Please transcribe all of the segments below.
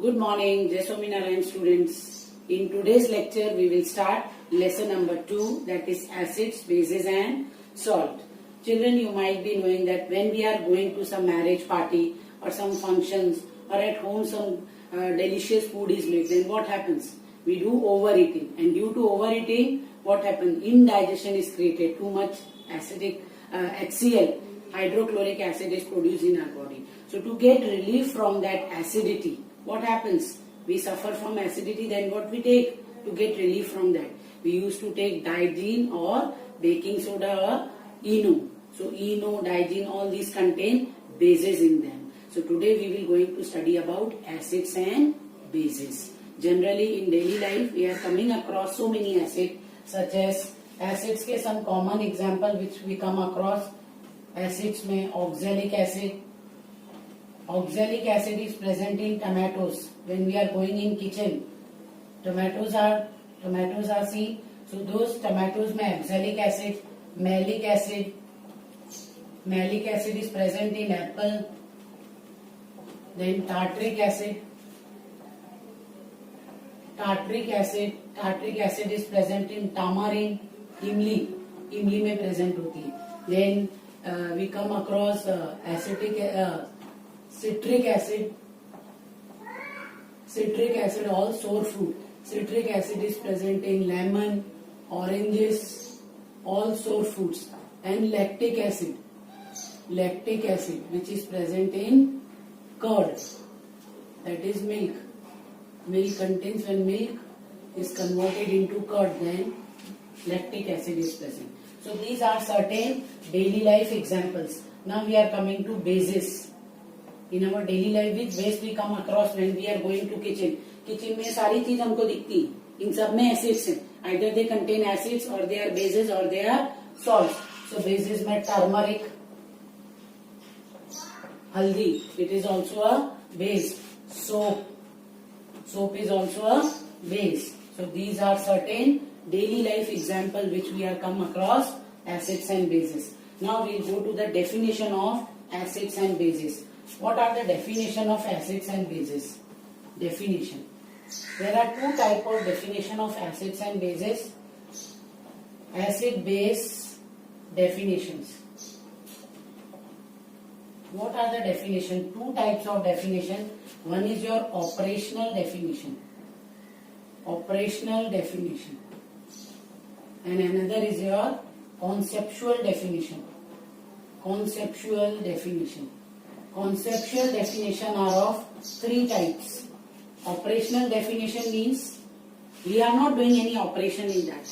Good morning, Jai Swaminarayan students. In today's lecture, we will start lesson number 2, that is acids, bases and salt. Children, you might be knowing that when we are going to some marriage party or some functions or at home some delicious food is made, then what happens? We do overeating, and due to overeating, what happens? Indigestion is created, too much acidic HCl, hydrochloric acid is produced in our body. So to get relief from that acidity, what happens? We suffer from acidity, then what we take to get relief from that? We used to take Digene or baking soda or ENO. So ENO, Digene, all these contain bases in them. So today we will going to study about acids and bases. Generally in daily life we are coming across so many acids, such as acids के some common example which we come across. Acids में oxalic acid. Oxalic acid is present in tomatoes. When we are going in kitchen, tomatoes are seen. So those tomatoes में oxalic acid, malic acid is present in apple. Then tartaric acid is present in tamarind, इमली में present होती है. Then we come across citric acid, all sour fruit. Citric acid is present in lemon, oranges, all sour fruits. And lactic acid which is present in curd, that is milk. Milk contains, when milk is converted into curd, then lactic acid is present. So these are certain daily life examples. Now we are coming to bases. In our daily life, which base we come across when we are going to kitchen? Kitchen में सारी चीज हमको दिखती है. इन सब में acids हैं. Either they contain acids or they are bases or they are salts. So bases में turmeric, haldi, it is also a base. Soap is also a base. So these are certain daily life example which we are come across acids and bases. Now we will go to the definition of acids and bases. What are the definition of acids and bases? Definition. There are two type of definition of acids and bases. Acid base definitions. What are the definition? Two types of definition. One is your operational definition. And another is your conceptual definition. Conceptual definition are of three types. Operational definition means we are not doing any operation in that.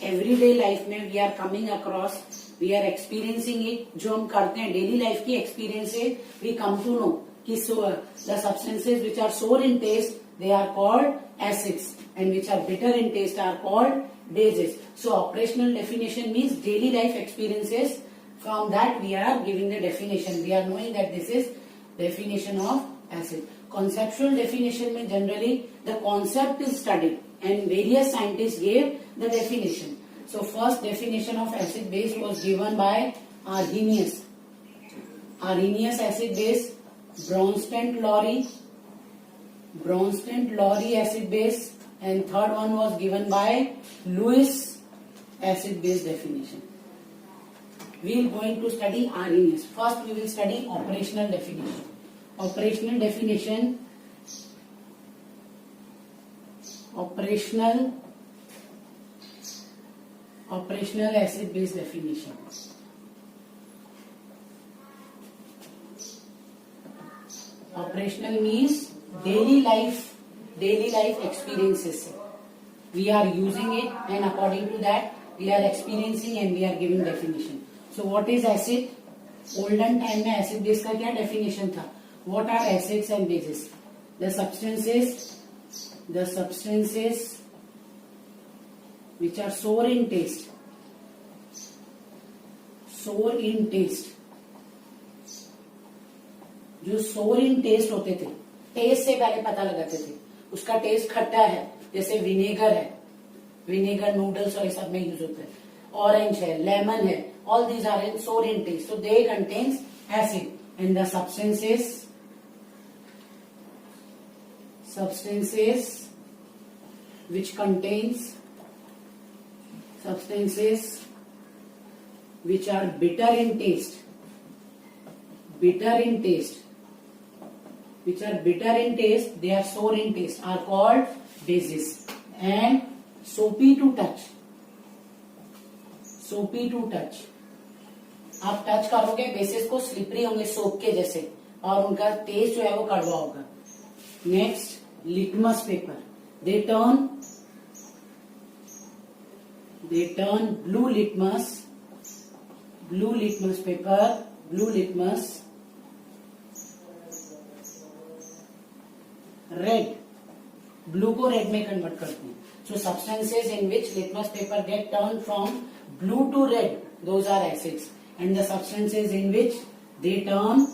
Everyday life में we are coming across, we are experiencing it. जो हम करते हैं daily life की experience से we come to know कि the substances which are sour in taste, they are called acids, and which are bitter in taste are called bases. So operational definition means daily life experiences. From that we are giving the definition. We are knowing that this is definition of acid. Conceptual definition में generally the concept is studied and various scientists gave the definition. So first definition of acid base was given by Arrhenius. Acid base, Bronsted-Lowry acid base, and third one was given by Lewis acid base definition. We are going to study Arrhenius. First we will study operational definition. Operational acid base definition. Operational means daily life experiences. We are using it, and according to that we are experiencing and we are giving definition. So what is acid? Olden time में acid base का क्या definition था? What are acids and bases? The substances which are sour in taste. जो sour in taste होते थे, test से पहले पता लगाते थे उसका टेस्ट खट्टा है, जैसे विनेगर है, विनेगर नूडल्स और सब में यूज होता है. Orange है, lemon है, all these are in sour in taste, so they contains acid. And the substances substances which contains substances which are bitter in taste, which are bitter in taste, they are sour in taste, are called bases. And soapy to touch, आप touch करोगे basis को, slippery होंगे soap के जैसे, और उनका test जो है वो कड़वा होगा. Next litmus paper, they turn blue litmus paper, blue litmus red, blue को रेड में कन्वर्ट करते हैं. So substances in which litmus paper get turn from blue to red, those are acids. And the substances in which they turn,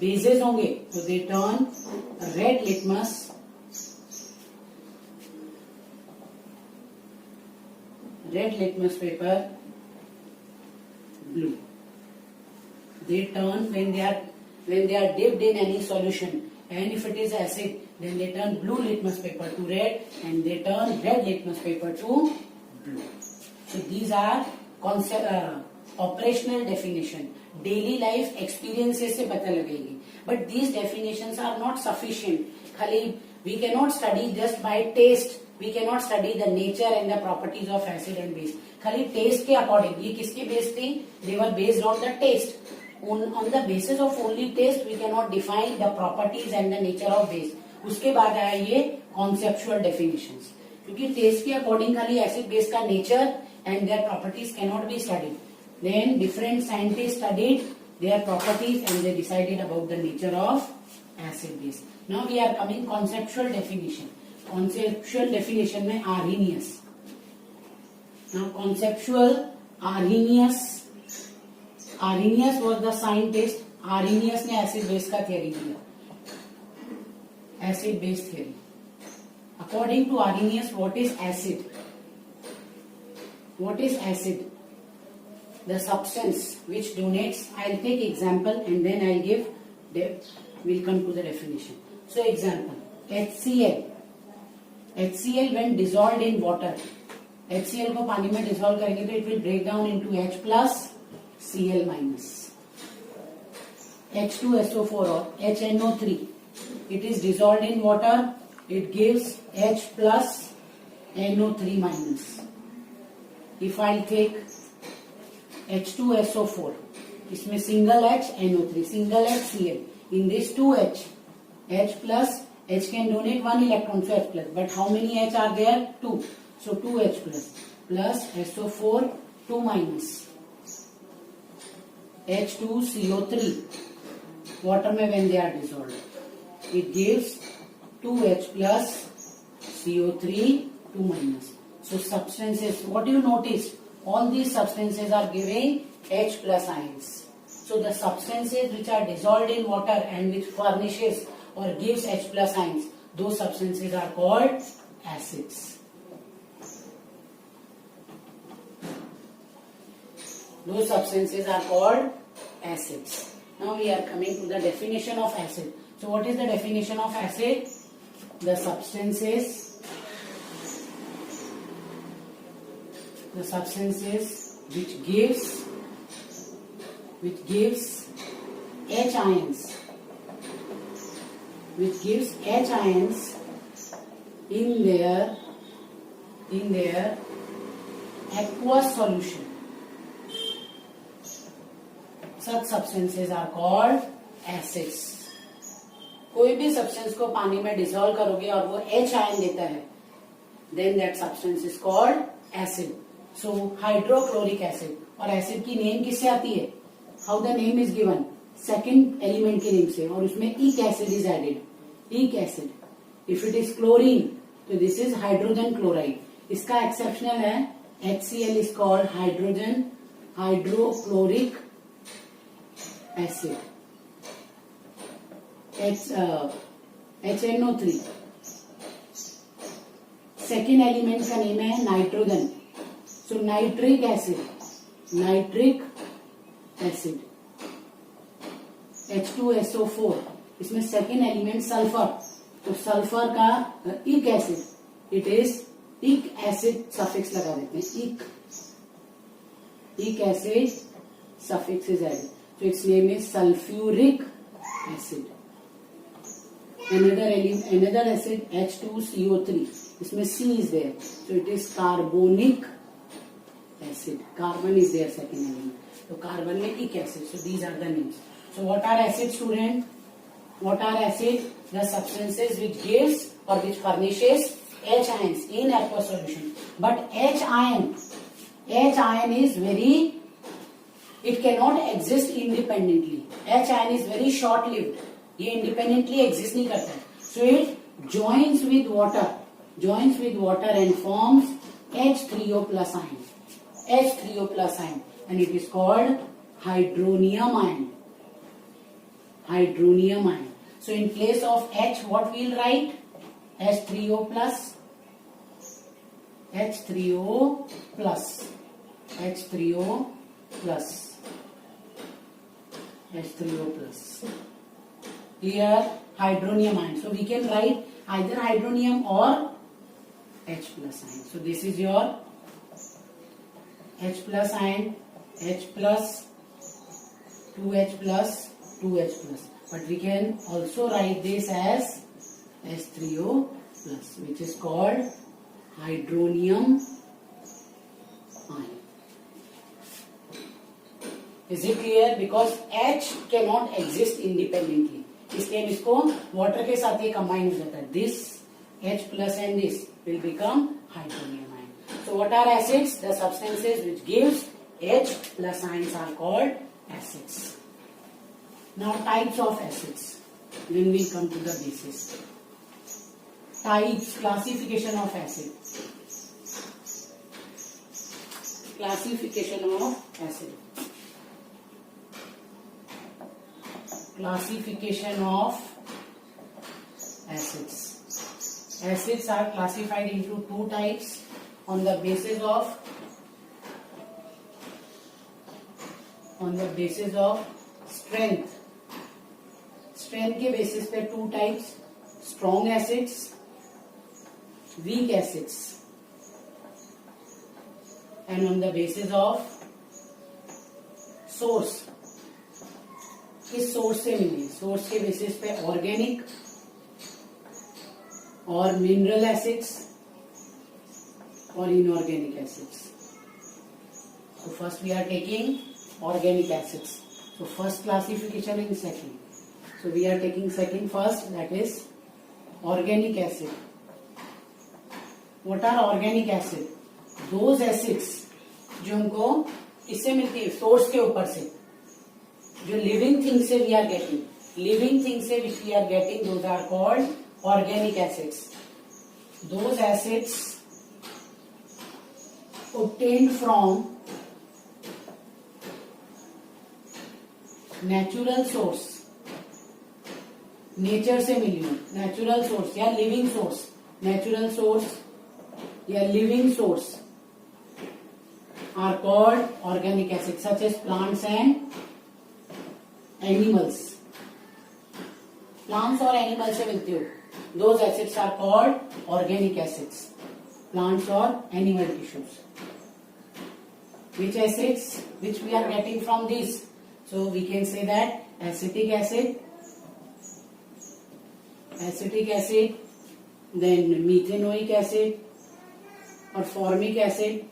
bases होंगे तो they turn red litmus paper blue. They turn when they are dipped in any solution, and if it is acid, then they turn blue litmus paper to red, and they turn red litmus paper to blue. So these are operational definition, daily life experiences से पता लगेगी. But these definitions are not sufficient. खाली we cannot study just by taste. We cannot study the nature and the properties of acid and base. खाली taste के according. ये किसके based थी? They were based on the taste. On the basis of only taste, we cannot define the properties and the nature of base. उसके बाद आया ये conceptual definitions. क्योंकि taste के according खाली acid base का nature and their properties cannot be studied. Then different scientists studied their properties and they decided about the nature of acid base. Now we are coming conceptual definition. Conceptual definition में Arrhenius. Now conceptual Arrhenius was the scientist. Arrhenius ने acid base का theory दिया. Acid base theory. According to Arrhenius, what is acid? What is acid? The substance which donates. I'll take example and then I'll give. We'll come to the definition. So example, HCl. HCl when dissolved in water. HCl को पानी में dissolve करेंगे तो it will break down into H plus Cl minus. H2SO4 or HNO3. It is dissolved in water. It gives H plus NO3 minus. If I take H2SO4, इसमें single H NO3, single H Cl. In this 2H, H plus, H can donate 1 electron, so H plus. But how many H are there? 2. So 2H plus SO4 2 minus. H2CO3. Water में when they are dissolved, it gives 2H plus CO3 2 minus. So substances, what you notice? All these substances are giving H plus ions. So the substances which are dissolved in water and which furnishes or gives H plus ions, those substances are called acids. Those substances are called acids. Now we are coming to the definition of acid. So what is the definition of acid? The substances which gives H ions, in their aqueous solution. Such substances are called acids. कोई भी substance को पानी में dissolve करोगे और वो H ion देता है, then that substance is called acid. So hydrochloric acid, और एसिड की नेम किससे आती है? How the name is given? Second element के नेम से, और उसमें ic acid is added. Ic acid. If it is chlorine तो दिस इज हाइड्रोजन क्लोराइड. इसका एक्सेप्शनल है HCl is called hydrochloric acid. HNO3 second element का name है nitrogen. So nitric acid H2SO4, इसमें सेकेंड एलिमेंट सल्फर. तो sulphur का ic acid, it is इक acid suffix लगा देते हैं, ic acid suffix is added, so its name is sulfuric acid. Another acid H2CO3, इसमें C is there, so it is carbonic acid. Carbon is there second element, so carbon में इक acid. So these are the names. So what are acids, student? What are acids? The substances which gives or which furnishes H ions in aqueous solution. But H ion is very, it cannot exist independently. H ion is very short lived, ये independently exist नहीं करता है. So it joins with water and forms H3O plus ion, and it is called hydronium ion. So in place of H, what we will write? H3O plus. Here hydronium ion. So we can write either hydronium or H plus ion. So this is your H plus ion, H plus, 2H plus, 2H plus. But we can also write this as H3O plus, which is called hydronium ion. Is it clear? Because H cannot exist independently. इसलिए इसको water के साथ ये combine हो जाता है. This H plus and this will become hydronium ion. So what are acids? The substances which gives H plus ions are called acids. Now types of acids. Then we come to the bases. Types, classification of acid. Classification of acid. Classification of acids. Acids are classified into two types on the basis of strength. Strength के basis पे two types, strong acids, weak acids, and on the basis of source. किस source से मिली? Source के basis पे organic और mineral acids और inorganic acids. So first we are taking organic acids. So first classification and second. So we are taking second first, that is organic acid. What are organic acid? Those acids जो हमको इससे मिलती है source के ऊपर से, जो living thing से we are getting, which we are getting, those are called organic acids. Those acids obtained from natural source, nature से मिली हो, नेचुरल सोर्स या लिविंग सोर्स, नेचुरल सोर्स या living source are called organic acids, such as plants and animals. Plants और animals से मिलती हो, those acids are called organic acids. Plants or animal tissues. Which acids? Which we are getting from these? So we can say that acetic acid, then methanoic acid or formic acid.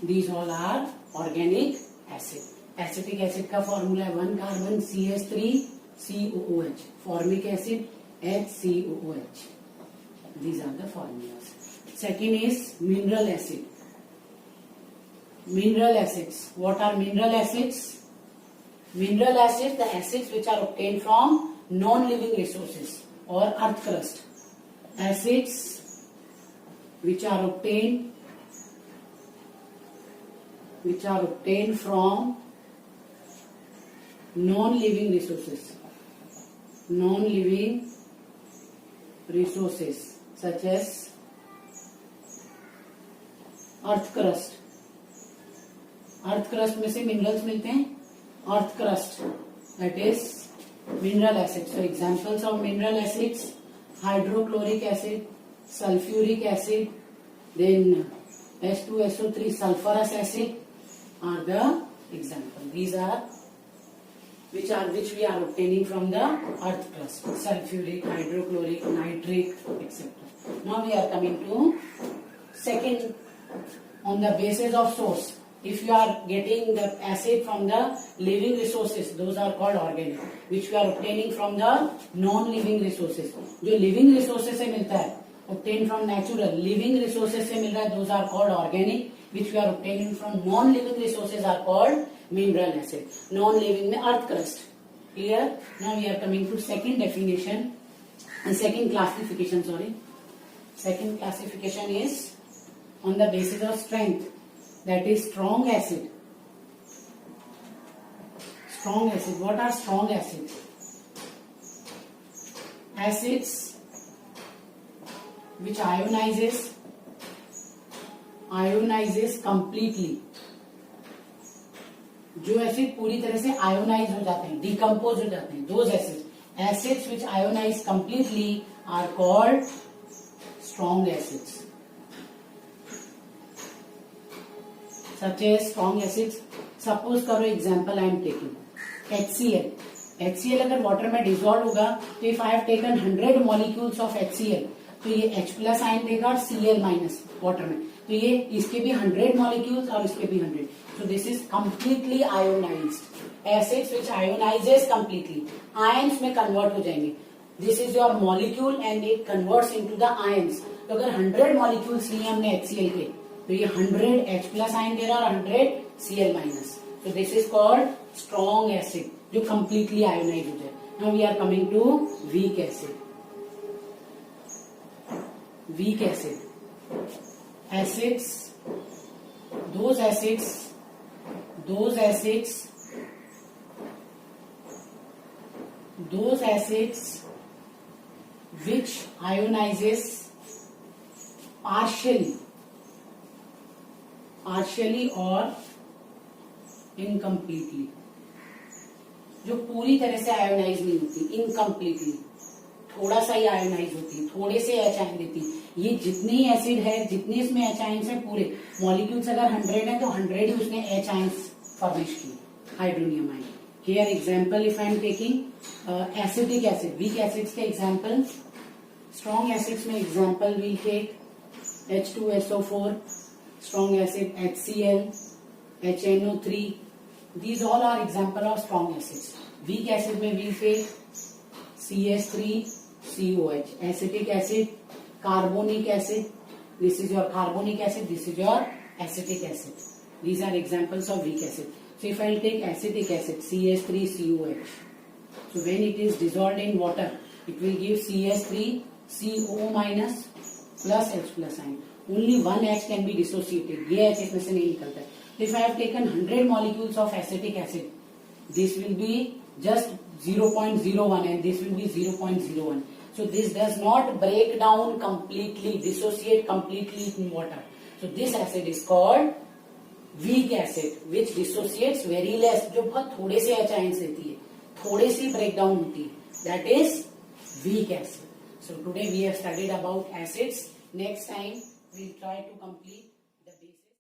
These all are organic acid. Acetic acid का formula है 1 carbon CH3 COOH. Formic acid HCOOH. These are the formulas. Second is mineral acid. Mineral acids. What are mineral acids? Mineral acids, the acids which are obtained from non-living resources or earth crust. Acids which are obtained from non-living resources such as earth crust में से minerals मिलते हैं. Earth crust, that is Mineral acids. So examples of mineral acids: hydrochloric acid, sulfuric acid, then H2SO3 sulfurous acid are the example. These are which we are obtaining from the earth crust: sulfuric, hydrochloric, nitric, etc. Now we are coming to second, on the basis of source. If you are getting the acid from the living resources, those are called organic. Which we are obtaining from the non-living resources. जो living resources से मिलता है, obtained from natural. Living resources से मिल रहा है, those are called organic. Which we are obtaining from non-living resources are called mineral acid. Non-living में earth crust. Clear? Now we are coming to second definition and second classification. Second classification is on the basis of strength. That is strong acid. Strong acid. What are strong acids? Acids which ionizes completely. जो acid पूरी तरह से ionise हो जाते हैं, decompose हो जाते हैं, those acids which ionize completely are called strong acids. Such as strong acids, suppose करो example I am taking HCl. HCl अगर वाटर में डिजोल्व होगा तो if I have taken 100 molecules of HCl तो ये H प्लस आयन देगा और Cl minus water में, तो ये इसके भी 100 molecules और इसके भी 100. So this is completely ionized. Acids which ionizes completely. Ions में convert हो जाएंगे. This is your molecule and it converts into the ions. तो अगर 100 molecules लिए हमने HCl के तो ये 100 H प्लस आयन दे रहा है और 100 Cl minus. So this is called strong acid जो completely ionized हो जाए. Now we are coming to weak acid. Weak acid. Acids, those acids which ionizes partially or incompletely. जो पूरी तरह से आयोनाइज नहीं होती, इनकम्प्लीटली, थोड़ा सा ही आयोनाइज होती, थोड़े से एच आयन देती. ये जितनी एसिड है, जितनी इसमें एच आयन है, पूरे मॉलिक्यूल्स अगर 100 है तो 100 ही उसने एच आयन फर्निश की, hydronium ion. Here example if I am taking acidic acid, weak acids के एग्जांपल. स्ट्रॉन्ग एसिड्स में example we'll take H2SO4, strong acid HCl, HNO3. These all are example of strong acids. Weak acid में we'll take CH3COH. Acetic acid, carbonic acid. This is your carbonic acid. This is your acetic acid. These are examples of weak acid. So if I'll take acetic acid, CH3COH. So when it is dissolved in water, it will give CH3CO minus plus H plus ion. Only one H can be dissociated. ये H इसमें से नहीं निकलता है. If I have taken 100 molecules of acetic acid, this will be just 0.01 and this will be 0.01. So this does not break down completely, dissociate completely in water. So this acid is called weak acid, which dissociates very less. जो बहुत थोड़े से H ions देती है, थोड़े सी breakdown होती है. That is weak acid. So today we have studied about acids. Next time we'll try to complete